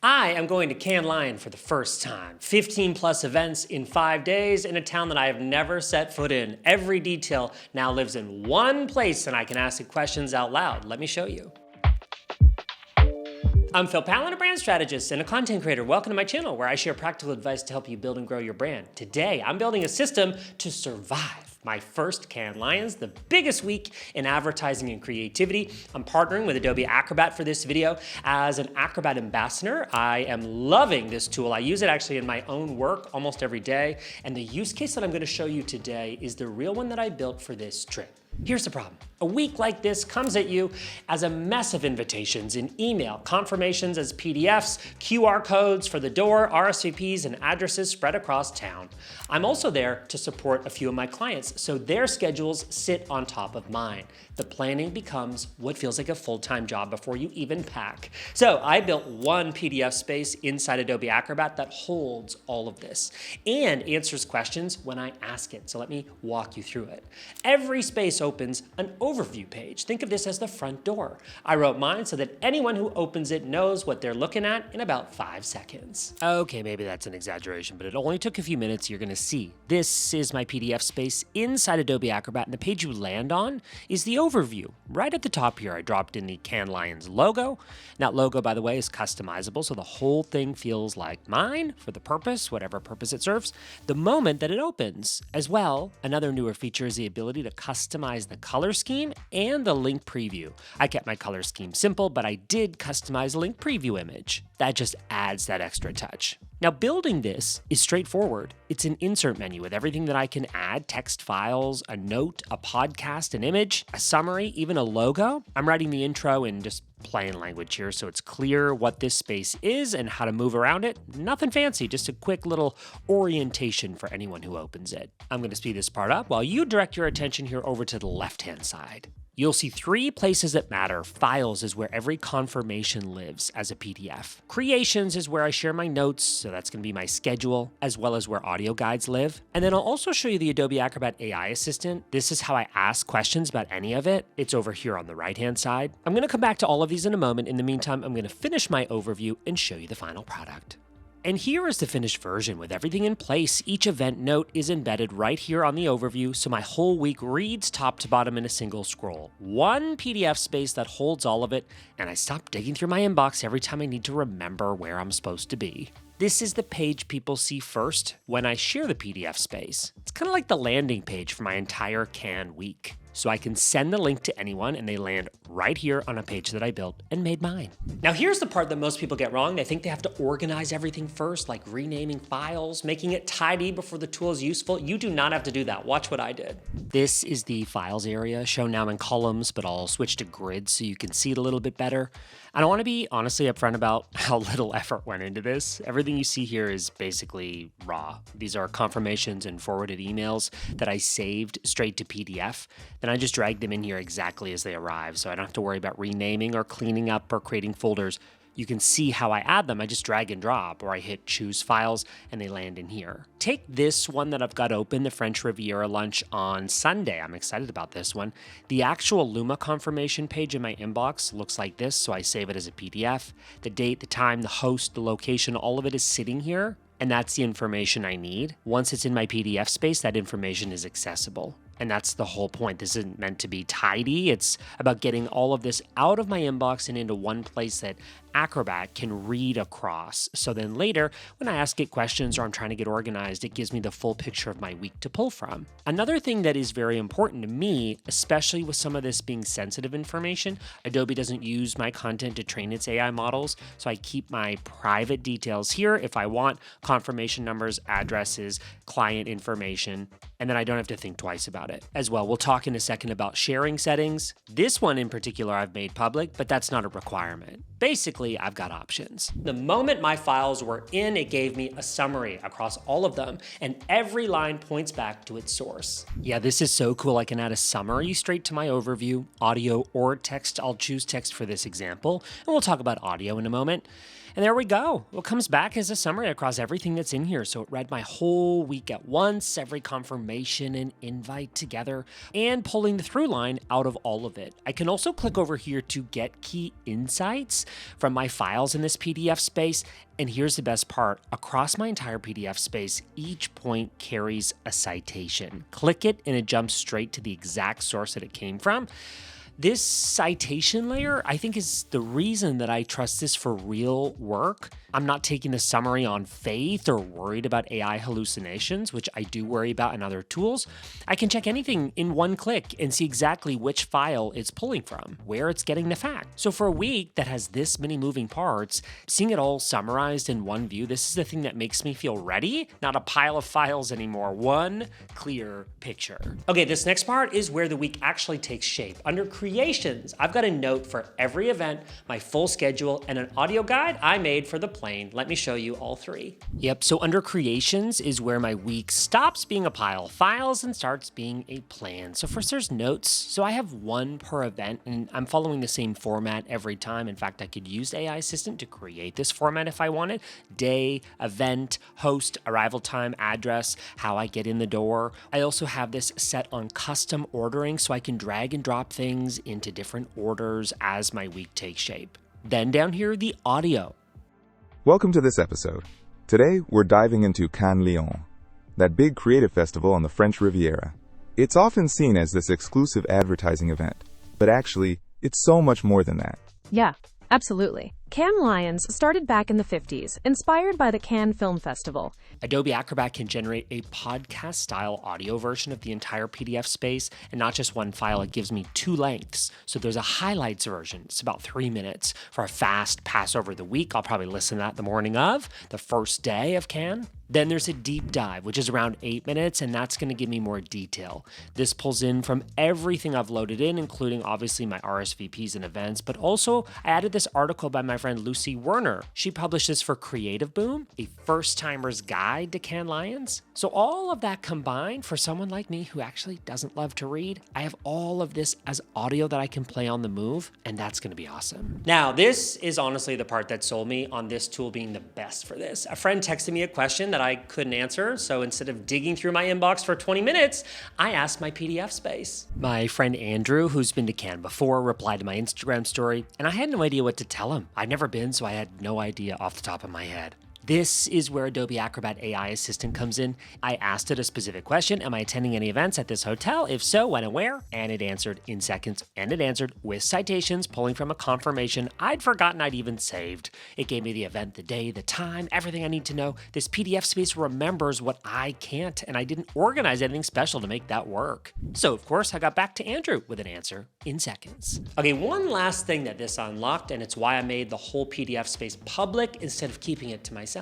I am going to Cannes Lion for the first time. 15 plus events in 5 days in a town that I have never set foot in. Every detail now lives in one place and I can ask the questions out loud. Let me show you. I'm Pallen, a brand strategist and a content creator. Welcome to my channel where I share practical advice to help you build and grow your brand. Today, I'm building a system to survive my first Cannes Lions, the biggest week in advertising and creativity. I'm partnering with Adobe Acrobat for this video. As an Acrobat ambassador, I am loving this tool. I use it actually in my own work almost every day. And the use case that I'm gonna show you today is the real one that I built for this trip. Here's the problem. A week like this comes at you as a mess of invitations in email, confirmations as PDFs, QR codes for the door, RSVPs, and addresses spread across town. I'm also there to support a few of my clients, so their schedules sit on top of mine. The planning becomes what feels like a full-time job before you even pack. So I built one PDF space inside Adobe Acrobat that holds all of this and answers questions when I ask it. So let me walk you through it. Every space opens an overview page. Think of this as the front door. I wrote mine so that anyone who opens it knows what they're looking at in about 5 seconds. Okay, maybe that's an exaggeration, but it only took a few minutes. You're gonna see. This is my PDF space inside Adobe Acrobat, and the page you land on is the overview. Right at the top here, I dropped in the Cannes Lions logo. Now, logo, by the way, is customizable, so the whole thing feels like mine for the purpose, whatever purpose it serves, the moment that it opens. As well, another newer feature is the ability to customize the color scheme and the link preview. I kept my color scheme simple, but I did customize a link preview image. That just adds that extra touch. Now, building this is straightforward. It's an insert menu with everything that I can add: text files, a note, a podcast, an image, a summary, even a logo. I'm writing the intro in just plain language here, so it's clear what this space is and how to move around it. Nothing fancy, just a quick little orientation for anyone who opens it. I'm going to speed this part up while you direct your attention here over to the left-hand side. You'll see 3 places that matter. Files is where every confirmation lives as a PDF. Creations is where I share my notes, so that's gonna be my schedule, as well as where audio guides live. And then I'll also show you the Adobe Acrobat AI Assistant. This is how I ask questions about any of it. It's over here on the right-hand side. I'm gonna come back to all of these in a moment. In the meantime, I'm gonna finish my overview and show you the final product. And here is the finished version with everything in place. Each event note is embedded right here on the overview, so my whole week reads top to bottom in a single scroll. One PDF space that holds all of it, and I stop digging through my inbox every time I need to remember where I'm supposed to be. This is the page people see first when I share the PDF space. It's kind of like the landing page for my entire Cannes week. So I can send the link to anyone and they land right here on a page that I built and made mine. Now here's the part that most people get wrong. They think they have to organize everything first, like renaming files, making it tidy before the tool is useful. You do not have to do that. Watch what I did. This is the files area, shown now in columns, but I'll switch to grids so you can see it a little bit better. I don't want to be honestly upfront about how little effort went into this. Everything you see here is basically raw. These are confirmations and forwarded emails that I saved straight to PDF. Then I just dragged them in here exactly as they arrive, so I don't have to worry about renaming or cleaning up or creating folders. You can see how I add them. I just drag and drop, or I hit choose files and they land in here. Take this one that I've got open, the French Riviera lunch on Sunday. I'm excited about this one. The actual Luma confirmation page in my inbox looks like this, so I save it as a PDF. The date, the time, the host, the location, all of it is sitting here, and that's the information I need. Once it's in my PDF space, that information is accessible. And that's the whole point. This isn't meant to be tidy. It's about getting all of this out of my inbox and into one place that Acrobat can read across. So then later, when I ask it questions or I'm trying to get organized, it gives me the full picture of my week to pull from. Another thing that is very important to me, especially with some of this being sensitive information, Adobe doesn't use my content to train its AI models, so I keep my private details here if I want: confirmation numbers, addresses, client information, and then I don't have to think twice about it. As well, we'll talk in a second about sharing settings. This one in particular I've made public, but that's not a requirement. Basically, I've got options. The moment my files were in, it gave me a summary across all of them, and every line points back to its source. Yeah, this is so cool. I can add a summary straight to my overview, audio or text. I'll choose text for this example, and we'll talk about audio in a moment. And there we go. What comes back is a summary across everything that's in here. So it read my whole week at once, every confirmation and invite together, and pulling the through line out of all of it. I can also click over here to get key insights from my files in this PDF space. And here's the best part. Across my entire PDF space, each point carries a citation. Click it and it jumps straight to the exact source that it came from. This citation layer, I think, is the reason that I trust this for real work. I'm not taking the summary on faith or worried about AI hallucinations, which I do worry about in other tools. I can check anything in one click and see exactly which file it's pulling from, where it's getting the fact. So for a week that has this many moving parts, seeing it all summarized in one view, this is the thing that makes me feel ready, not a pile of files anymore. One clear picture. Okay, this next part is where the week actually takes shape. Under Creations, I've got a note for every event, my full schedule, and an audio guide I made for the plane. Let me show you all three. Yep, so under Creations is where my week stops being a pile of files and starts being a plan. So first there's notes. So I have one per event, and I'm following the same format every time. In fact, I could use AI Assistant to create this format if I wanted. Day, event, host, arrival time, address, how I get in the door. I also have this set on custom ordering, so I can drag and drop things into different orders as my week takes shape. Then down here, the audio. Welcome to this episode. Today, we're diving into Cannes Lions, that big creative festival on the French Riviera. It's often seen as this exclusive advertising event, but actually, it's so much more than that. Yeah, absolutely. Cannes Lions started back in the 50s, inspired by the Cannes Film Festival. Adobe Acrobat can generate a podcast-style audio version of the entire PDF space, and not just one file, it gives me two lengths. So there's a highlights version, it's about 3 minutes, for a fast pass over the week. I'll probably listen to that the morning of, the first day of Cannes. Then there's a deep dive, which is around 8 minutes, and that's going to give me more detail. This pulls in from everything I've loaded in, including obviously my RSVPs and events, but also I added this article by my friend Lucy Werner. She published this for Creative Boom, a first-timer's guide to Cannes Lions. So all of that combined, for someone like me who actually doesn't love to read, I have all of this as audio that I can play on the move, and that's going to be awesome. Now, this is honestly the part that sold me on this tool being the best for this. A friend texted me a question that I couldn't answer, so instead of digging through my inbox for 20 minutes, I asked my PDF space. My friend Andrew, who's been to Cannes before, replied to my Instagram story, and I had no idea what to tell him. I've never been, so I had no idea off the top of my head. This is where Adobe Acrobat AI Assistant comes in. I asked it a specific question: am I attending any events at this hotel? If so, when and where? And it answered in seconds, and it answered with citations pulling from a confirmation I'd forgotten I'd even saved. It gave me the event, the day, the time, everything I need to know. This PDF space remembers what I can't, and I didn't organize anything special to make that work. So of course, I got back to Andrew with an answer in seconds. Okay, one last thing that this unlocked, and it's why I made the whole PDF space public instead of keeping it to myself.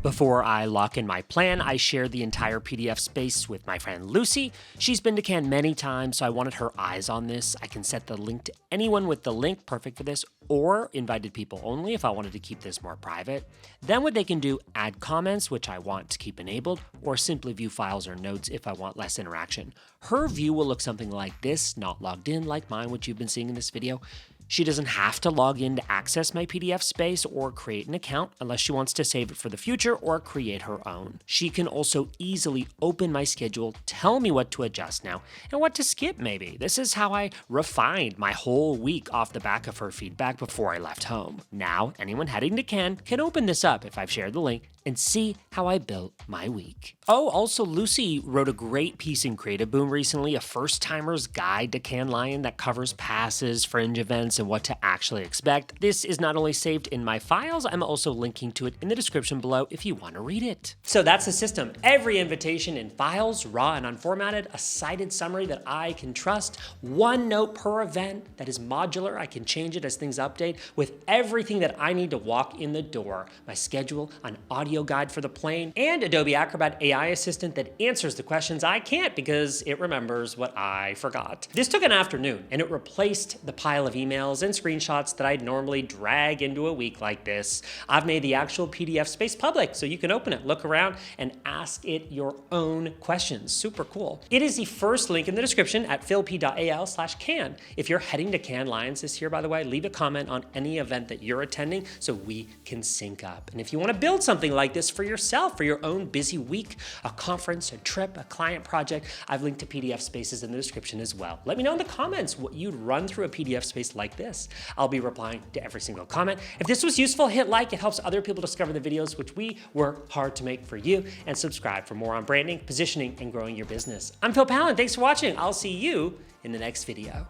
Before I lock in my plan, I shared the entire PDF space with my friend Lucy. She's been to Cannes many times, so I wanted her eyes on this. I can set the link to anyone with the link, perfect for this, or invited people only if I wanted to keep this more private. Then what they can do, add comments, which I want to keep enabled, or simply view files or notes if I want less interaction. Her view will look something like this, not logged in like mine, which you've been seeing in this video. She doesn't have to log in to access my PDF space or create an account unless she wants to save it for the future or create her own. She can also easily open my schedule, tell me what to adjust now, and what to skip maybe. This is how I refined my whole week off the back of her feedback before I left home. Now, anyone heading to Cannes can open this up if I've shared the link and see how I built my week. Oh, also Lucy wrote a great piece in Creative Boom recently, a first-timer's guide to Cannes Lion that covers passes, fringe events, and what to actually expect. This is not only saved in my files, I'm also linking to it in the description below if you want to read it. So that's the system. Every invitation in files, raw and unformatted, a cited summary that I can trust, one note per event that is modular. I can change it as things update with everything that I need to walk in the door, my schedule, an audio guide for the plane, and Adobe Acrobat AI Assistant that answers the questions I can't because it remembers what I forgot. This took an afternoon, and it replaced the pile of emails emails and screenshots that I'd normally drag into a week like this. I've made the actual PDF space public so you can open it, look around, and ask it your own questions. Super cool. It is the first link in the description at philp.al/can. If you're heading to Cannes Lions this year, by the way, leave a comment on any event that you're attending so we can sync up. And if you want to build something like this for yourself, for your own busy week, a conference, a trip, a client project, I've linked to PDF spaces in the description as well. Let me know in the comments what you'd run through a PDF space like this. I'll be replying to every single comment. If this was useful, hit like. It helps other people discover the videos which we work hard to make for you, and subscribe for more on branding, positioning, and growing your business. I'm Phil Pallen. Thanks for watching. I'll see you in the next video.